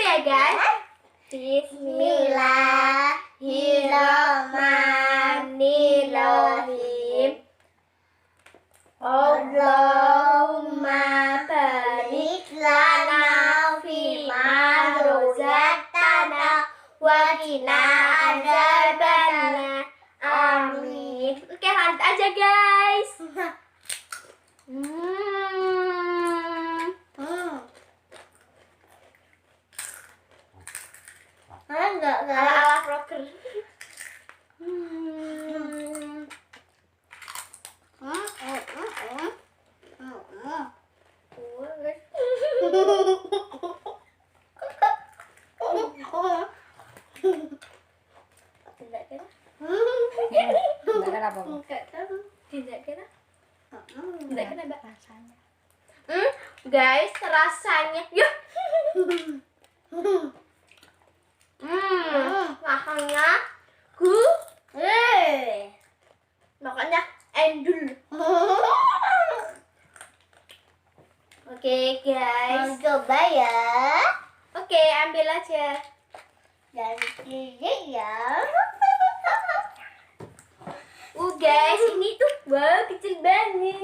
ya guys. Bismillahirrahmanirrahim. Allahumma barik lana fima rozaqtana wa qina adzabannar. Amin. Oke, lanjut aja guys. Enggak ala rocker. Guys, rasanya yuk. Makanya makanya endul. Oke guys, Coba ya. Oke, ambil aja. Dan ini ya. Guys, ini tuh wow, kecil banget.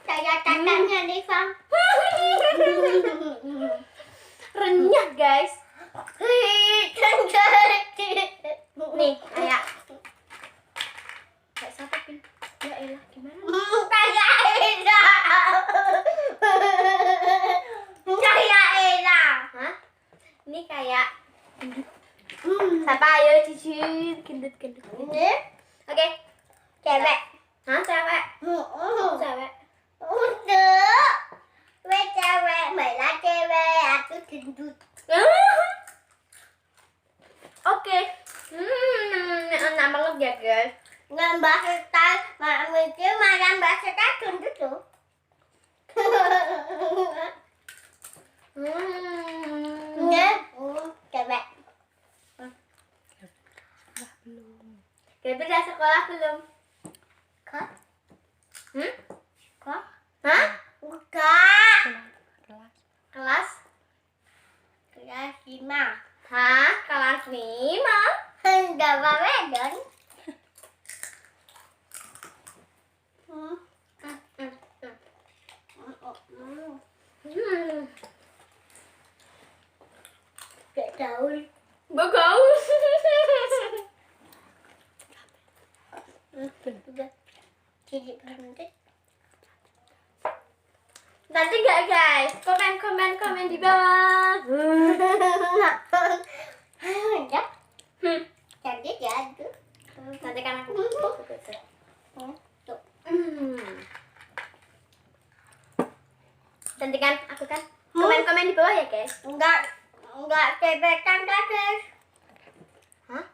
Kayak kakaknya nih, Fang. Renyah guys. Nih, kayak sapin. Ya elah, gimana? Kayak enak. Hah? Ini kayak siapa ayo cicit gendut. Ini Oke. cewek. Hah, cewek? Cewek. Untuk cewek, Mbak cewek, aku gendut. Oke. Enak banget ya guys. Ngambah setar, mikir malah mbak setar gendut tuh. Cewek. Gaby udah sekolah belum? Kok? Kok? Hah? Enggak. Kelas? Kelas 5. Hah? Kelas 5? Enggak apa-apa dong. Gak gaul. Bagus. Udah. Jadi berhenti. Nanti nggak guys? Komen di bawah. Ya. Cantik ya itu. Nanti kan aku Tuh. cantikan aku kan. Komen di bawah ya guys. Enggak cepetan guys. Hah?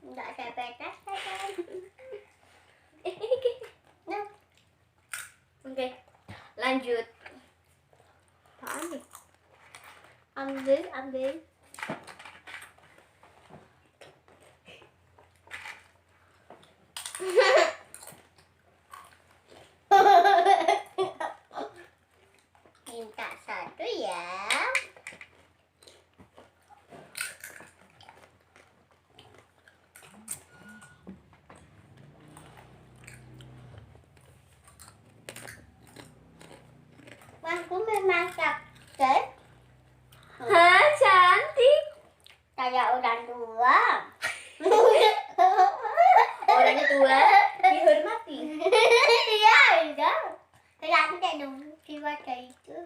Enggak cepetan guys. Nah. Oke, lanjut. Apaan nih? Ambil. Minta satu ya. Aku memasak guys. Hah, cantik. Kayak orang tua. Orangnya tua, dihormati. Iya. Kayak dong baca itu.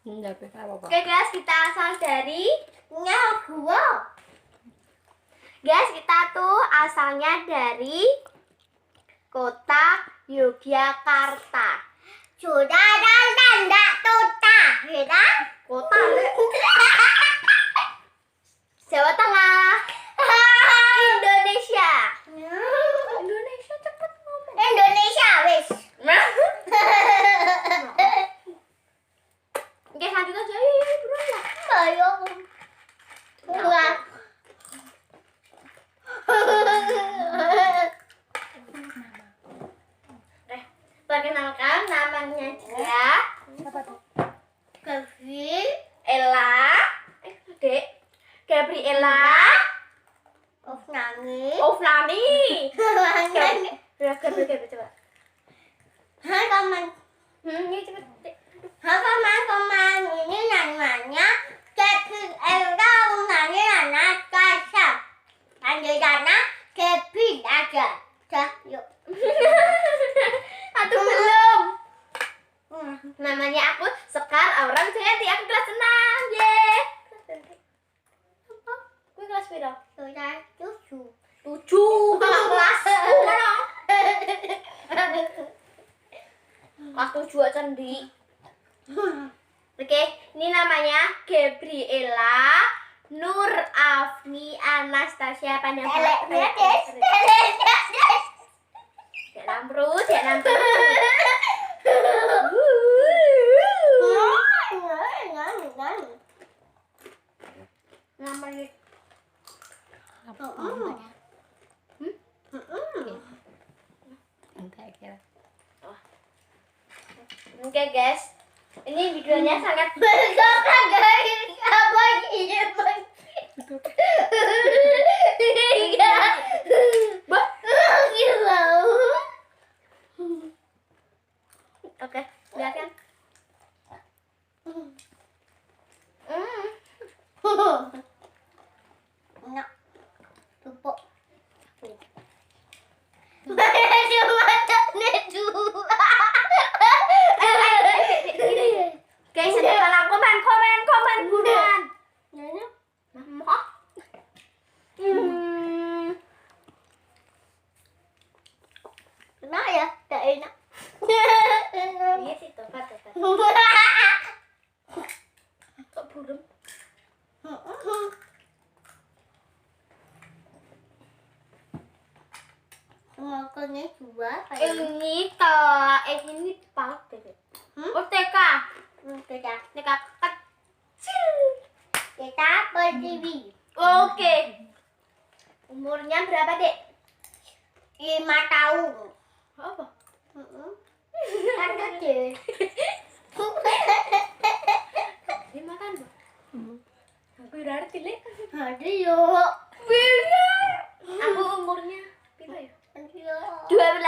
Enggak apa-apa. Oke guys, kita asal dari Gua. guys, kita tuh asalnya dari kota Yogyakarta. Sudah dan tanda tota, ya? Kota Jawa Tengah. Indonesia. Indonesia cepet ngomong. Indonesia wis. Oke, lanjut aja. Buruan lah. Ayo. Wah. Perkenalkan namanya dia Kevin. Gabriela. Ofnani. Ofnani. Ofnani. Gabriela coba. Hai komen. Ini cepet. Hai komen ini namanya Gabriela. Namanya Natasha. Panggilannya Gabriela aja. Dah, yuk. Aduh belum. Namanya aku Sekar Aura Wijayanti. Aku kelas 6. Yeay. Apa? Gue kelas berapa? Sudah 7. 7. Kelas mana? Kelas 7 aja di. Oke, ini namanya Gabriela Nur Afni Anastasia Panjang. Dek Namrud. Namanya Enggak kira. Oke guys, ini videonya sangat Berkata guys, apa ini? Iya. Oke, lihat kan? Enak. Tupuk. Cuma tak dua. Guys, sekarang komen buruan. Mah. Enak ya? Tak enak. Iya sih, tepat. Kok burung? Makannya dua. Ini paut deh. Oh, TK. Sudah. TK kecil. Kita berdiri. Oke. Umurnya berapa, Dek? 5 tahun. Apa? Kan kecil. Lima kan, Bu? Berarti, Lek. Ada yuk. Benar. Aku umurnya berapa ya? Ada yuk. 12.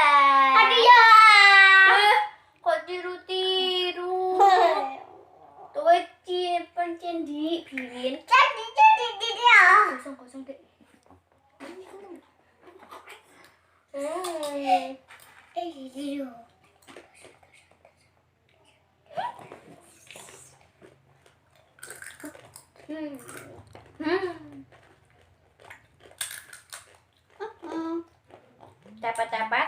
Ada yuk. Kok tiru-tiru? Tuh pencen di birin. Jadi dia. Kosong Dek. Iya. Dapat.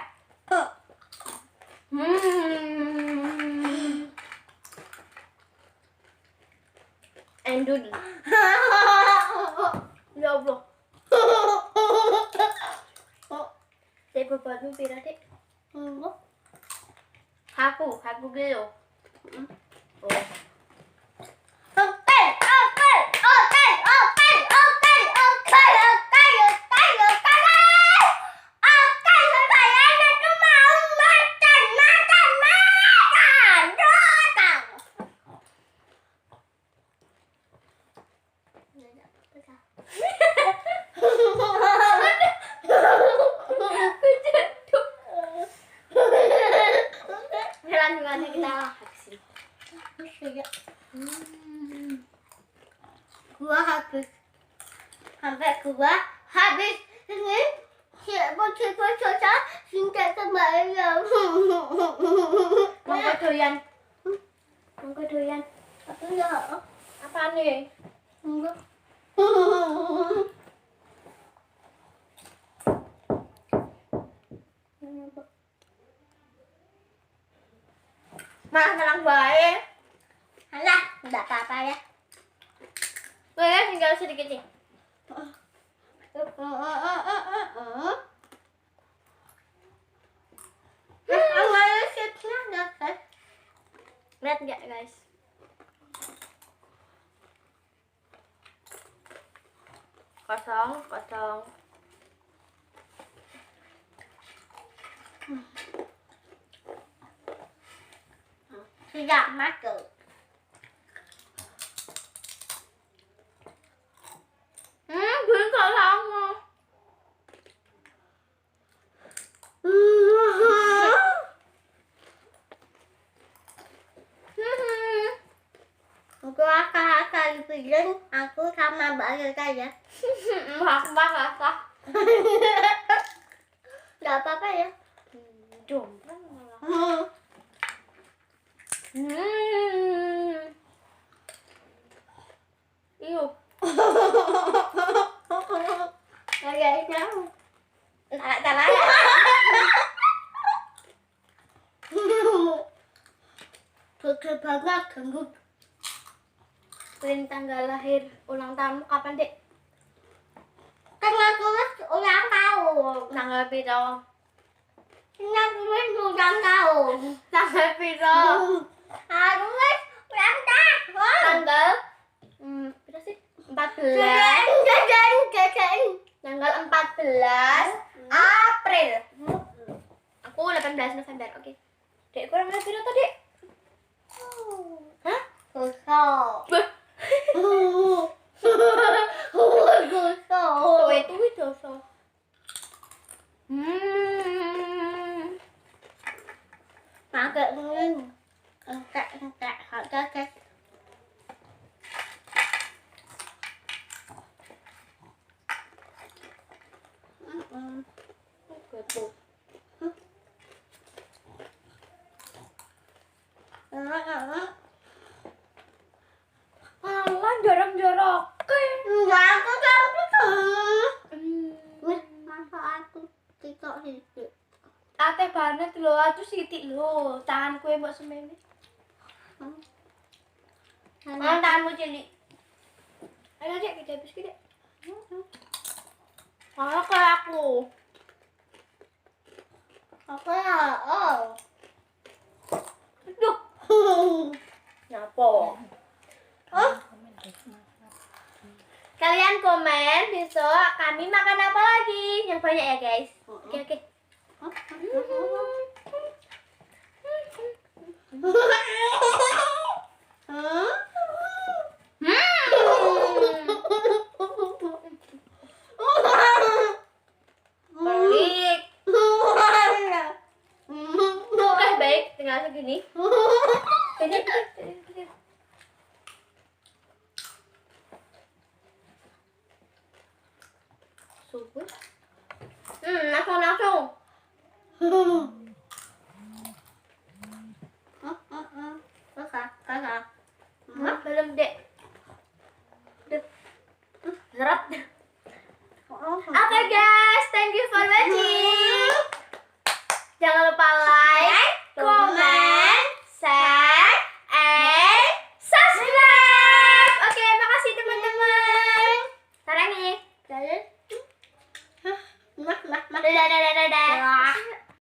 Endul. Ya Allah. Dek bobotmu pira, Dek? Aku gelo. Oh. Lanjut kita habisin. Gua habis. Sampai gua habis ini. Siapa singkat sembarang. Monggo doyan. Apa ya? Apa nih? Enggak. Malah tenang baik. Alah, enggak apa-apa ya. Tinggal sedikit nih. Lihat nggak guys? Kosong. Tidak masuk. kakak bilang aku sama Mbak Rita ya. Maaf. Gak apa-apa ya. Jomplang malah. Iuh. Kayaknya Salah. Gede banget gendut. Print tanggal lahir ulang tahunmu kapan, Dek? Kan aku wis ulang tahun. Tanggal piro? Kan aku wis ulang tahun. Tanggal piro? Aku wis ulang tahun. Tanggal piro sih? 14. Jajan. Tanggal 14 April. Aku 18 November. Oke. Dek, kurang lebih piro tadi? Hah? Gosok. Beh, Gosok. itu dosa. Pakai ini. Entek. Guys. Betul. Alah, jorok-joroke. Enggak, aku wis masa aku tiktok sithik. Ate banget lho, atuh sithik lho. Tanganku mbok semene. Tanganmu cilik. Ayo, Dek, kita habis Dek. Kayak aku. Apa ya? Oh. Duh, nyapa? Kalian komen besok kami makan apa lagi? Yang banyak ya, guys. Oke. Balik. Oke, baik. Tinggal segini. Ini. Subur. Langsung. Kakak. Belum, Dek. Zerap. Oke, guys, thank you for watching. Jangan lupa like,